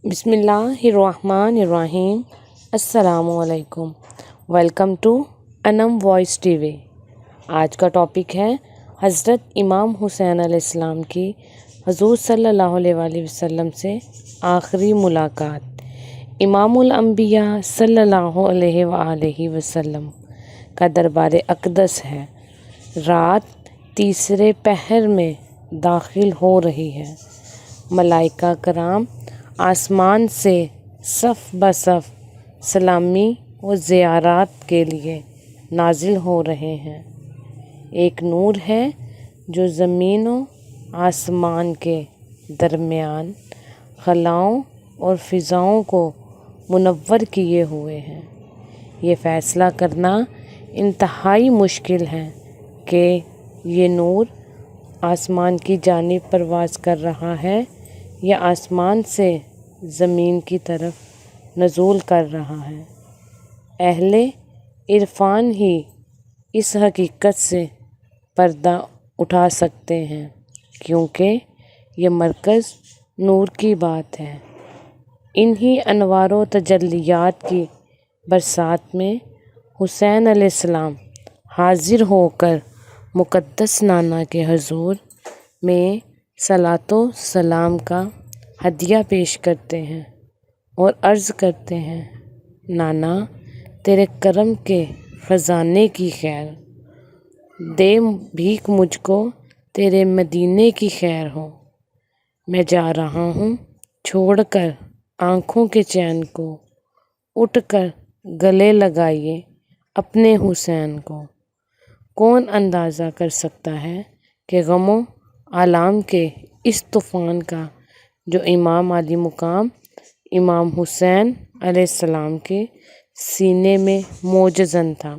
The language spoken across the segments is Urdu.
بسم اللہ الرحمن الرحیم۔ السلام علیکم۔ Welcome to Anum voice T V. آج کا ٹاپک ہے حضرت امام حسین علیہ السلام کی حضور صلی اللہ علیہ وآلہ وسلم سے آخری ملاقات۔ امام الانبیاء صلی اللہ علیہ وآلہ وسلم کا دربار اقدس ہے۔ رات تیسرے پہر میں داخل ہو رہی ہے۔ ملائکہ کرام آسمان سے صف بصف سلامی و زیارات کے لیے نازل ہو رہے ہیں۔ ایک نور ہے جو زمین و آسمان کے درمیان خلاؤں اور فضاؤں کو منور کیے ہوئے ہیں۔ یہ فیصلہ کرنا انتہائی مشکل ہے کہ یہ نور آسمان کی جانب پرواز کر رہا ہے یا آسمان سے زمین کی طرف نزول کر رہا ہے۔ اہل عرفان ہی اس حقیقت سے پردہ اٹھا سکتے ہیں، کیونکہ یہ مرکز نور کی بات ہے۔ انہی انوار و تجلیات کی برسات میں حسین علیہ السلام حاضر ہو کر مقدس نانا کے حضور میں صلاۃ و سلام کا ہدیہ پیش کرتے ہیں اور عرض کرتے ہیں، نانا تیرے کرم کے خزانے کی خیر، دے بھیک مجھ کو تیرے مدینے کی خیر ہو۔ میں جا رہا ہوں چھوڑ کر آنکھوں کے چین کو، اٹھ کر گلے لگائیے اپنے حسین کو۔ کون اندازہ کر سکتا ہے کہ غم و آلام کے اس طوفان کا جو امام علی مقام امام حسین علیہ السلام کے سینے میں موجزن تھا۔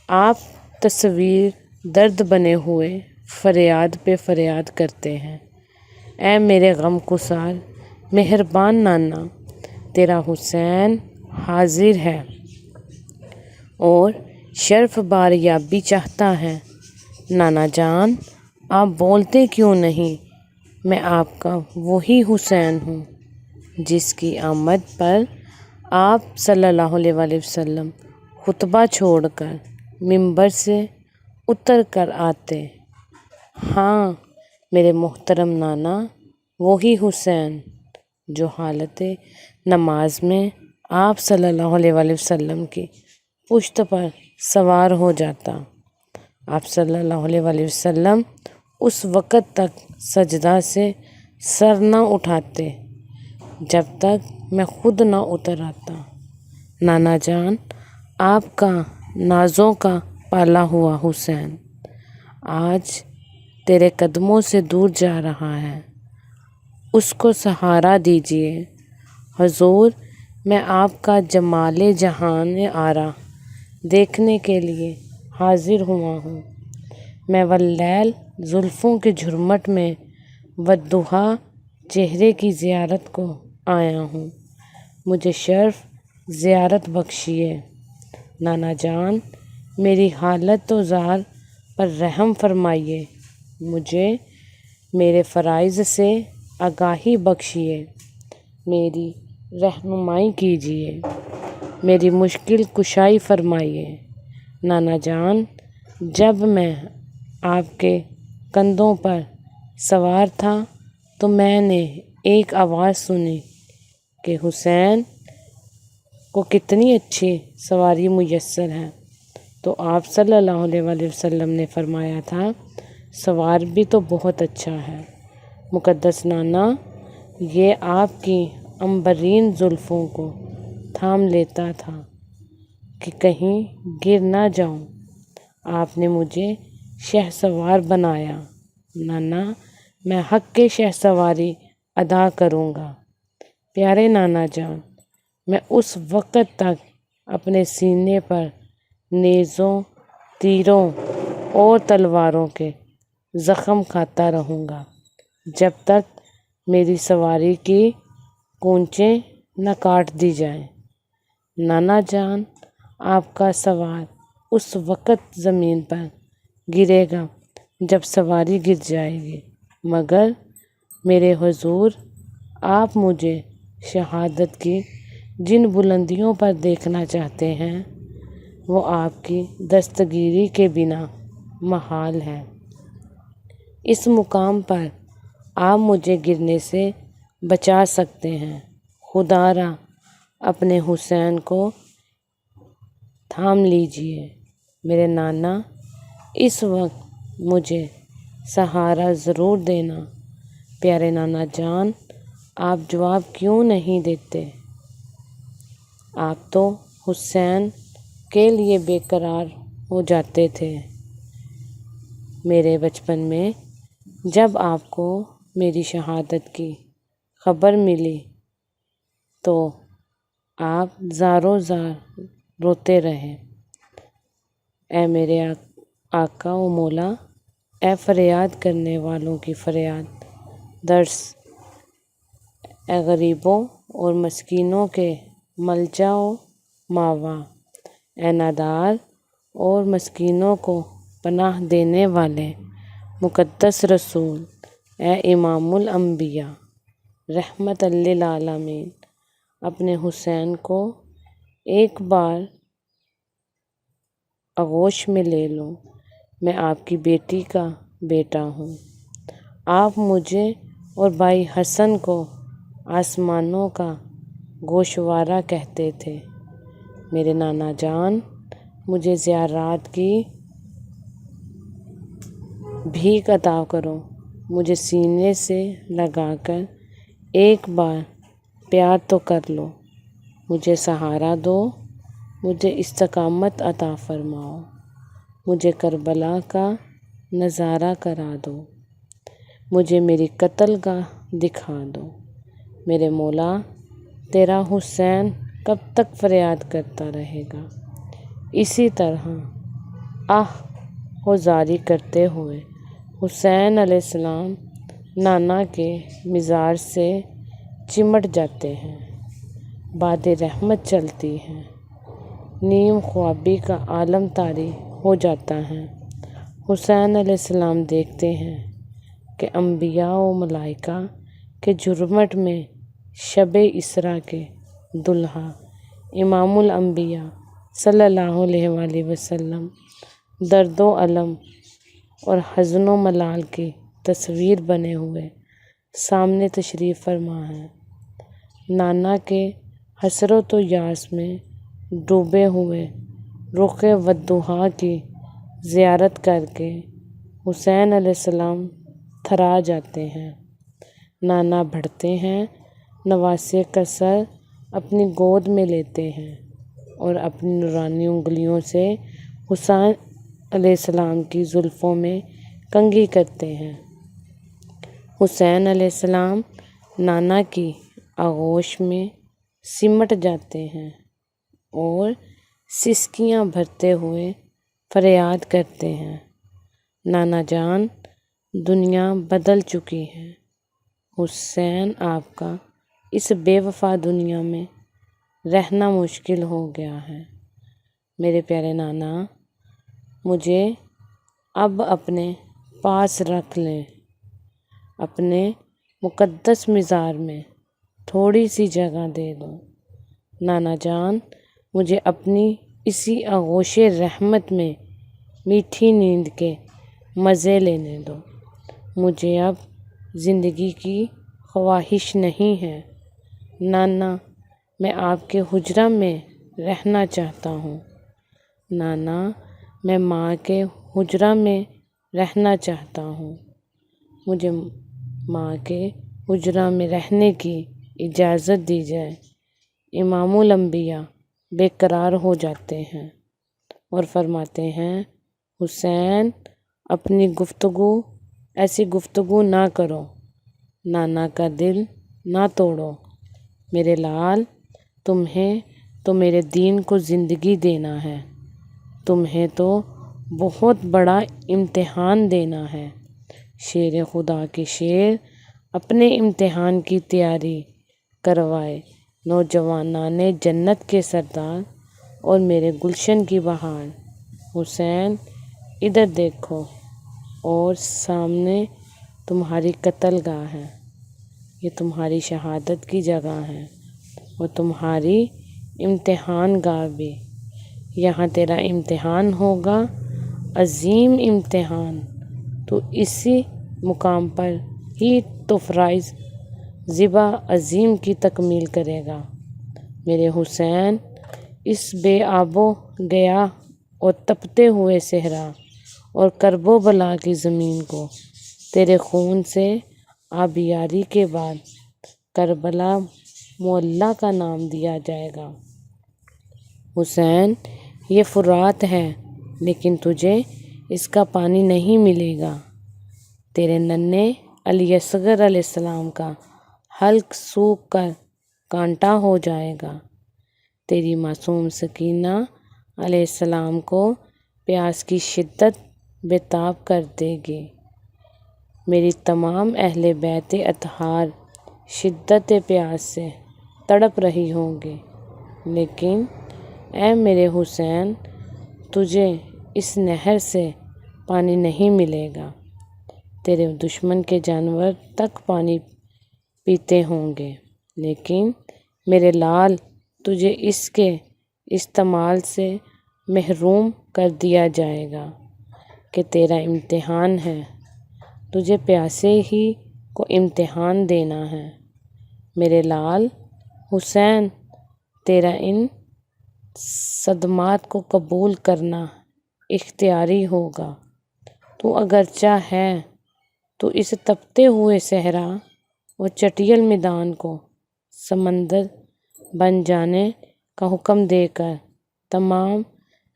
آپ تصویر درد بنے ہوئے فریاد پہ فریاد کرتے ہیں، اے میرے غم گسار مہربان نانا، تیرا حسین حاضر ہے اور شرف باریابی چاہتا ہے۔ نانا جان آپ بولتے کیوں نہیں؟ میں آپ کا وہی حسین ہوں جس کی آمد پر آپ صلی اللہ علیہ وآلہ وسلم خطبہ چھوڑ کر ممبر سے اتر کر آتے۔ ہاں میرے محترم نانا، وہی حسین جو حالت نماز میں آپ صلی اللہ علیہ وآلہ وسلم کی پشت پر سوار ہو جاتا۔ آپ صلی اللہ علیہ وآلہ وسلم اس وقت تک سجدہ سے سر نہ اٹھاتے جب تک میں خود نہ اتر آتا۔ نانا جان آپ کا نازوں کا پالا ہوا حسین آج تیرے قدموں سے دور جا رہا ہے، اس کو سہارا دیجیے۔ حضور میں آپ کا جمال جہان آرا دیکھنے کے لیے حاضر ہوا ہوں۔ میں واللیل زلفوں کے جھرمٹ میں والضحیٰ چہرے کی زیارت کو آیا ہوں، مجھے شرف زیارت بخشیے۔ نانا جان میری حالت و زار پر رحم فرمائیے، مجھے میرے فرائض سے آگاہی بخشیے، میری رہنمائی کیجیے، میری مشکل کشائی فرمائیے۔ نانا جان جب میں آپ کے کندھوں پر سوار تھا تو میں نے ایک آواز سنی کہ حسین کو کتنی اچھی سواری میسر ہے، تو آپ صلی اللہ علیہ وآلہ وسلم نے فرمایا تھا، سوار بھی تو بہت اچھا ہے۔ مقدس نانا یہ آپ کی عنبرین زلفوں کو تھام لیتا تھا کہ کہیں گر نہ جاؤں۔ آپ نے مجھے شہسوار بنایا، نانا میں حق کے شہسواری ادا کروں گا۔ پیارے نانا جان میں اس وقت تک اپنے سینے پر نیزوں، تیروں اور تلواروں کے زخم کھاتا رہوں گا جب تک میری سواری کی کونچیں نہ کاٹ دی جائیں۔ نانا جان آپ کا سوار اس وقت زمین پر گرے گا جب سواری گر جائے گی، مگر میرے حضور آپ مجھے شہادت کی جن بلندیوں پر دیکھنا چاہتے ہیں وہ آپ کی دستگیری کے بنا محال ہے۔ اس مقام پر آپ مجھے گرنے سے بچا سکتے ہیں۔ خدا را اپنے حسین کو تھام لیجئے۔ میرے نانا، اس وقت مجھے سہارا ضرور دینا۔ پیارے نانا جان، آپ جواب کیوں نہیں دیتے؟ آپ تو حسین کے لیے بے قرار ہو جاتے تھے۔ میرے بچپن میں جب آپ کو میری شہادت کی خبر ملی تو آپ زاروں زار روتے رہے۔ اے میرے آقا و مولا، اے فریاد کرنے والوں کی فریاد درس، اے غریبوں اور مسکینوں کے ملجا و ماوا، اے نادار اور مسکینوں کو پناہ دینے والے مقدس رسول، اے امام الانبیاء رحمت للعالمین، اپنے حسین کو ایک بار آغوش میں لے لو۔ میں آپ کی بیٹی کا بیٹا ہوں۔ آپ مجھے اور بھائی حسن کو آسمانوں کا گوشوارہ کہتے تھے۔ میرے نانا جان، مجھے زیارات کی بھیک عطا کرو۔ مجھے سینے سے لگا کر ایک بار پیار تو کر لو۔ مجھے سہارا دو، مجھے استقامت عطا فرماؤ۔ مجھے کربلا کا نظارہ کرا دو۔ مجھے میری قتل گاہ دکھا دو۔ میرے مولا، تیرا حسین کب تک فریاد کرتا رہے گا؟ اسی طرح آہ و زاری کرتے ہوئے حسین علیہ السلام نانا کے مزار سے چمٹ جاتے ہیں۔ باد رحمت چلتی ہے۔ نیم خوابی کا عالم طاری ہو جاتا ہے۔ حسین علیہ السلام دیکھتے ہیں کہ انبیاء و ملائکہ کے جھرمٹ میں شب اسریٰ کے دلہا امام الانبیاء صلی اللہ علیہ وآلہ وسلم درد و الم اور حزن و ملال کی تصویر بنے ہوئے سامنے تشریف فرما ہے۔ نانا کے حسرت و یاس میں ڈوبے ہوئے رخ والضحیٰ کی زیارت کر کے حسین علیہ السلام تھرا جاتے ہیں۔ نانا بڑھتے ہیں، نواسے کا سر اپنی گود میں لیتے ہیں اور اپنی نورانی انگلیوں سے حسین علیہ السلام کی زلفوں میں کنگھی کرتے ہیں۔ حسین علیہ السلام نانا کی آغوش میں سمٹ جاتے ہیں اور سسکیاں بھرتے ہوئے فریاد کرتے ہیں، نانا جان، دنیا بدل چکی ہے۔ حسین آپ کا اس بے وفا دنیا میں رہنا مشکل ہو گیا ہے۔ میرے پیارے نانا، مجھے اب اپنے پاس رکھ لیں۔ اپنے مقدس مزار میں تھوڑی سی جگہ دے دو۔ نانا جان، مجھے اپنی اسی آغوش رحمت میں میٹھی نیند کے مزے لینے دو۔ مجھے اب زندگی کی خواہش نہیں ہے۔ نانا، میں آپ کے حجرہ میں رہنا چاہتا ہوں۔ نانا، میں ماں کے حجرہ میں رہنا چاہتا ہوں۔ مجھے ماں کے حجرہ میں رہنے کی اجازت دی جائے۔ امام الانبیاء بے قرار ہو جاتے ہیں اور فرماتے ہیں، حسین، اپنی گفتگو ایسی گفتگو نہ کرو، نانا کا دل نہ توڑو۔ میرے لال، تمہیں تو میرے دین کو زندگی دینا ہے، تمہیں تو بہت بڑا امتحان دینا ہے۔ شیر خدا کے شیر اپنے امتحان کی تیاری کروائے، نوجوانان جنت کے سردار اور میرے گلشن کی بہار۔ حسین، ادھر دیکھو اور سامنے تمہاری قتل گاہ ہے۔ یہ تمہاری شہادت کی جگہ ہے اور تمہاری امتحان گاہ بھی۔ یہاں تیرا امتحان ہوگا، عظیم امتحان۔ تو اسی مقام پر ہی تو فرائض ذبح عظیم کی تکمیل کرے گا۔ میرے حسین، اس بے آب و گیا اور تپتے ہوئے صحرا اور کرب و بلا کی زمین کو تیرے خون سے آبیاری کے بعد کربلا معلیٰ کا نام دیا جائے گا۔ حسین، یہ فرات ہے لیکن تجھے اس کا پانی نہیں ملے گا۔ تیرے ننھے علی اصغر علیہ السلام کا حلق سوکھ کر کانٹا ہو جائے گا۔ تیری معصوم سکینہ علیہ السلام کو پیاس کی شدت بے تاب کر دے گی۔ میری تمام اہل بیت اطہار شدت پیاس سے تڑپ رہی ہوں گی، لیکن اے میرے حسین، تجھے اس نہر سے پانی نہیں ملے گا۔ تیرے دشمن کے جانور تک پانی پیتے ہوں گے، لیکن میرے لال، تجھے اس کے استعمال سے محروم کر دیا جائے گا کہ تیرا امتحان ہے۔ تجھے پیاسے ہی کو امتحان دینا ہے۔ میرے لال حسین، تیرا ان صدمات کو قبول کرنا اختیاری ہوگا۔ تو اگرچہ ہے تو اس تپتے ہوئے صحرا اور چٹیل میدان کو سمندر بن جانے کا حکم دے کر تمام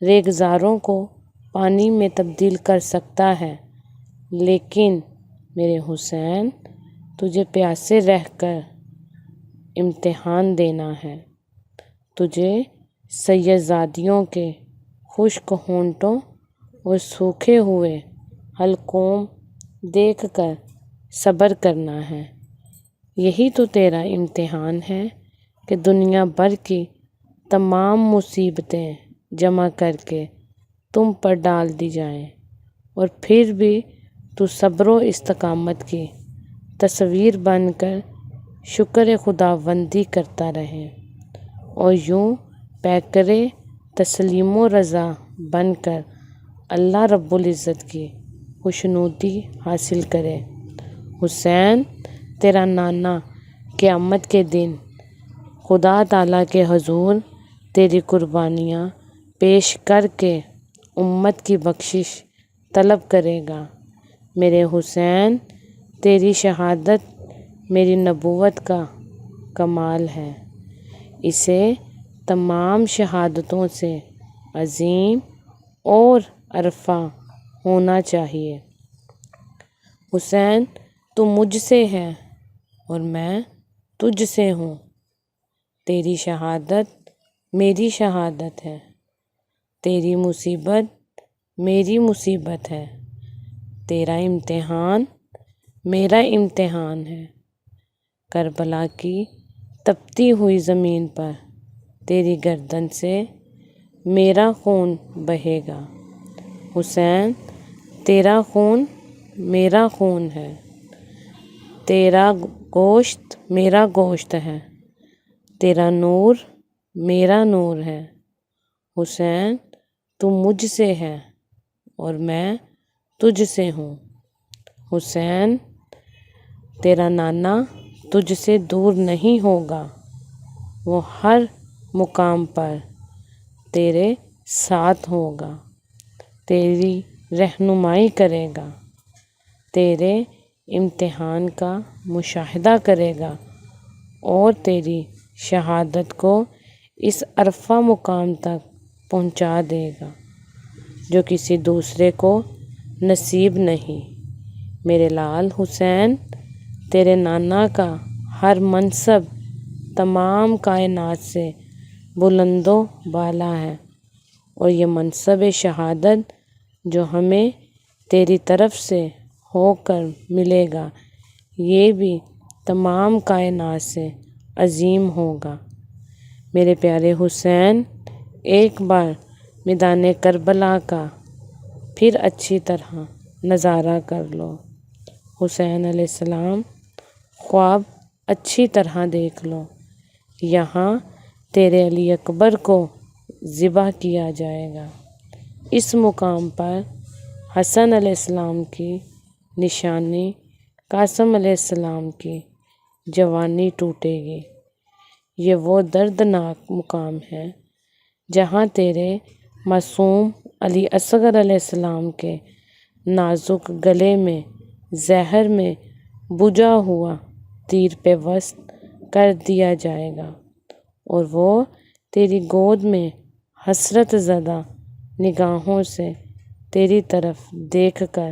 ریگزاروں کو پانی میں تبدیل کر سکتا ہے، لیکن میرے حسین، تجھے پیاسے رہ کر امتحان دینا ہے۔ تجھے سیدزادیوں کے خشک ہونٹوں اور سوکھے ہوئے حلقوم دیکھ کر صبر کرنا ہے۔ یہی تو تیرا امتحان ہے کہ دنیا بھر کی تمام مصیبتیں جمع کر کے تم پر ڈال دی جائیں اور پھر بھی تو صبر و استقامت کی تصویر بن کر شکر خداوندی کرتا رہے اور یوں پیکر تسلیم و رضا بن کر اللہ رب العزت کی خوشنودی حاصل کرے۔ حسین، تیرا نانا قیامت کے دن خدا تعالیٰ کے حضور تیری قربانیاں پیش کر کے امت کی بخشش طلب کرے گا۔ میرے حسین، تیری شہادت میری نبوت کا کمال ہے۔ اسے تمام شہادتوں سے عظیم اور ارفع ہونا چاہیے۔ حسین، تو مجھ سے ہے اور میں تجھ سے ہوں۔ تیری شہادت میری شہادت ہے، تیری مصیبت میری مصیبت ہے، تیرا امتحان میرا امتحان ہے۔ کربلا کی تپتی ہوئی زمین پر تیری گردن سے میرا خون بہے گا۔ حسین، تیرا خون میرا خون ہے، تیرا گوشت میرا گوشت ہے، تیرا نور میرا نور ہے۔ حسین، تو مجھ سے ہے اور میں تجھ سے ہوں۔ حسین، تیرا نانا تجھ سے دور نہیں ہوگا، وہ ہر مقام پر تیرے ساتھ ہوگا، تیری رہنمائی کرے گا، تیرے امتحان کا مشاہدہ کرے گا اور تیری شہادت کو اس ارفع مقام تک پہنچا دے گا جو کسی دوسرے کو نصیب نہیں۔ میرے لال حسین، تیرے نانا کا ہر منصب تمام کائنات سے بلند و بالا ہے اور یہ منصب شہادت جو ہمیں تیری طرف سے ہو کر ملے گا، یہ بھی تمام کائنات سے عظیم ہوگا۔ میرے پیارے حسین، ایک بار میدان کربلا کا پھر اچھی طرح نظارہ کر لو۔ حسین علیہ السلام خواب اچھی طرح دیکھ لو، یہاں تیرے علی اکبر کو ذبح کیا جائے گا۔ اس مقام پر حسن علیہ السلام کی نشانی، قاسم علیہ السلام کی جوانی ٹوٹے گی۔ یہ وہ دردناک مقام ہے جہاں تیرے معصوم علی اصغر علیہ السلام کے نازک گلے میں زہر میں بجھا ہوا تیر پیوست کر دیا جائے گا، اور وہ تیری گود میں حسرت زدہ نگاہوں سے تیری طرف دیکھ کر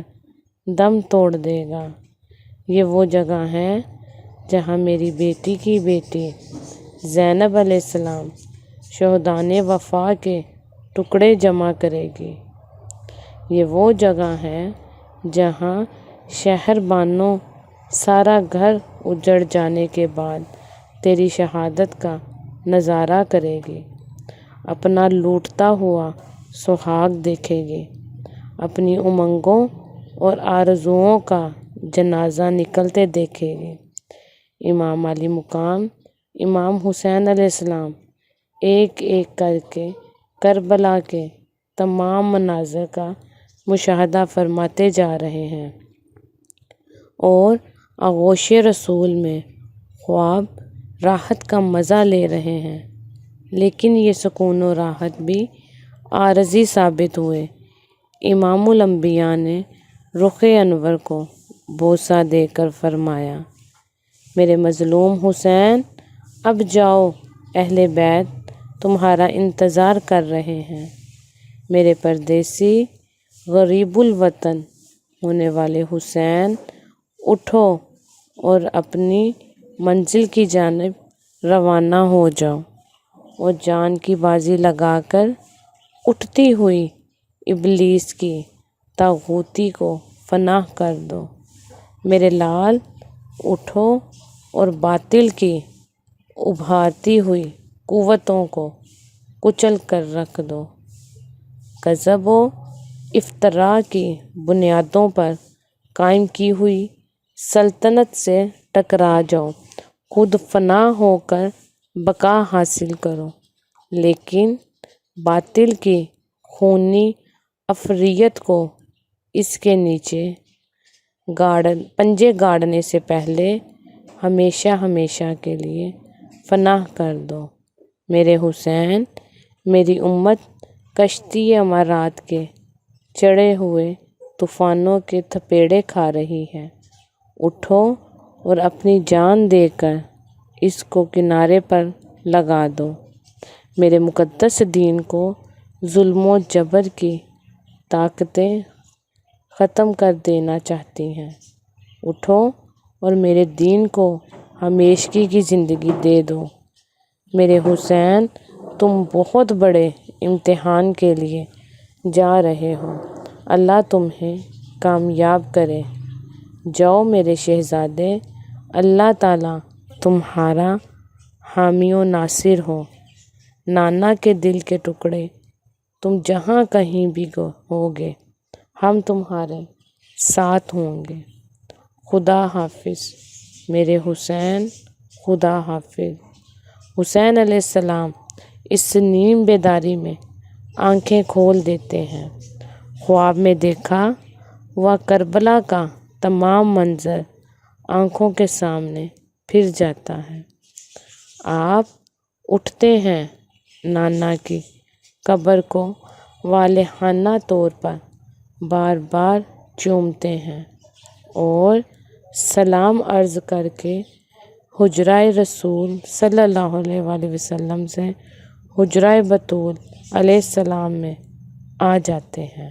دم توڑ دے گا۔ یہ وہ جگہ ہے جہاں میری بیٹی کی بیٹی زینب علیہ السلام شہدان وفا کے ٹکڑے جمع کرے گی۔ یہ وہ جگہ ہے جہاں شہر بانو سارا گھر اجڑ جانے کے بعد تیری شہادت کا نظارہ کرے گی، اپنا لوٹتا ہوا سہاگ دیکھے گی، اپنی امنگوں اور آرزوؤں کا جنازہ نکلتے دیکھے گی۔ امام علی مقام امام حسین علیہ السلام ایک ایک کر کے کربلا کے تمام مناظر کا مشاہدہ فرماتے جا رہے ہیں اور آغوش رسول میں خواب راحت کا مزہ لے رہے ہیں، لیکن یہ سکون و راحت بھی عارضی ثابت ہوئے۔ امام الانبیاء نے رخ انور کو بوسہ دے کر فرمایا، میرے مظلوم حسین، اب جاؤ، اہل بیت تمہارا انتظار کر رہے ہیں۔ میرے پردیسی غریب الوطن ہونے والے حسین، اٹھو اور اپنی منزل کی جانب روانہ ہو جاؤ، اور جان کی بازی لگا کر اٹھتی ہوئی ابلیس کی طاغوتی کو فنا کر دو۔ میرے لال، اٹھو اور باطل کی ابھارتی ہوئی قوتوں کو کچل کر رکھ دو۔ کذب و افتراء کی بنیادوں پر قائم کی ہوئی سلطنت سے ٹکرا جاؤ، خود فنا ہو کر بقا حاصل کرو، لیکن باطل کی خونی عفریت کو اس کے نیچے پنجے گاڑنے سے پہلے ہمیشہ ہمیشہ کے لیے فنا کر دو۔ میرے حسین، میری امت کشتی امارات کے چڑھے ہوئے طوفانوں کے تھپیڑے کھا رہی ہے، اٹھو اور اپنی جان دے کر اس کو کنارے پر لگا دو۔ میرے مقدس دین کو ظلم و جبر کی طاقتیں ختم کر دینا چاہتی ہیں، اٹھو اور میرے دین کو ہمیشگی کی زندگی دے دو۔ میرے حسین، تم بہت بڑے امتحان کے لیے جا رہے ہو، اللہ تمہیں کامیاب کرے۔ جاؤ میرے شہزادے، اللہ تعالیٰ تمہارا حامی و ناصر ہو۔ نانا کے دل کے ٹکڑے، تم جہاں کہیں بھی ہوگے، ہم تمہارے ساتھ ہوں گے۔ خدا حافظ میرے حسین، خدا حافظ۔ حسین علیہ السلام اس نیم بیداری میں آنکھیں کھول دیتے ہیں۔ خواب میں دیکھا ہوا کربلا کا تمام منظر آنکھوں کے سامنے پھر جاتا ہے۔ آپ اٹھتے ہیں، نانا کی قبر کو والہانہ طور پر بار بار چومتے ہیں اور سلام عرض کر کے حجرۂ رسول صلی اللہ علیہ وآلہ وسلم سے حجرۂ بطول علیہ السلام میں آ جاتے ہیں۔